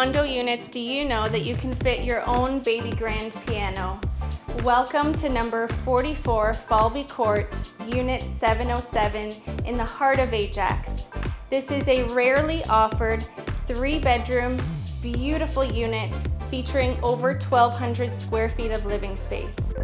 condo units do you know that you can fit your own baby grand piano? Welcome to number 44 Falby Court, Unit 707 in the heart of Ajax. This is a rarely offered 3-bedroom, beautiful unit featuring over 1,200 square feet of living space.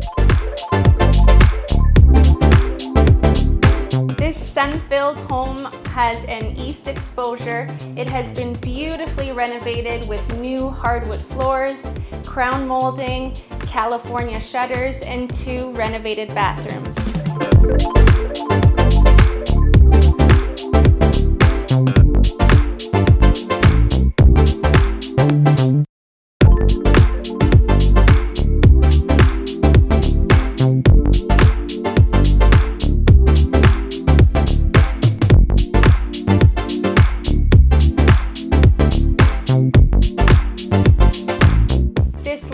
This sun-filled home has an east exposure. It has been beautifully renovated with new hardwood floors, crown molding, California shutters, and 2 renovated bathrooms.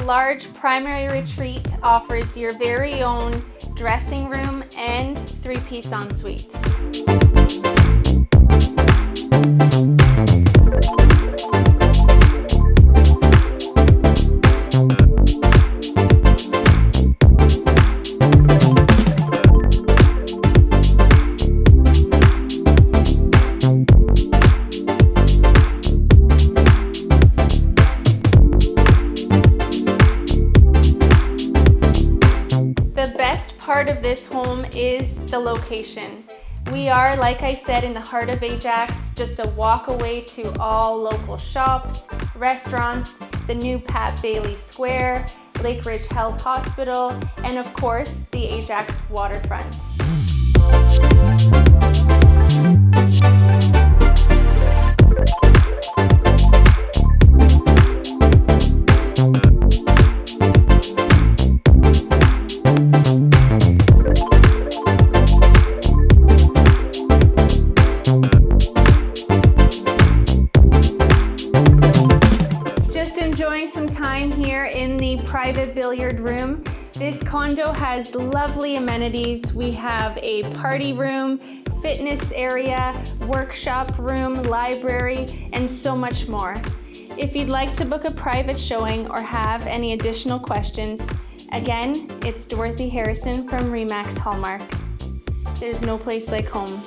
Large primary retreat offers your very own dressing room and 3-piece ensuite. The best part of this home is the location. We are, like I said, in the heart of Ajax, just a walk away to all local shops, restaurants, the new Pat Bailey Square, Lake Ridge Health Hospital, and of course, the Ajax waterfront. Enjoying some time here in the private billiard room. This condo has lovely amenities. We have a party room, fitness area, workshop room, library, and so much more. If you'd like to book a private showing or have any additional questions, again, it's Dorothy Harrison from Remax Hallmark. There's no place like home.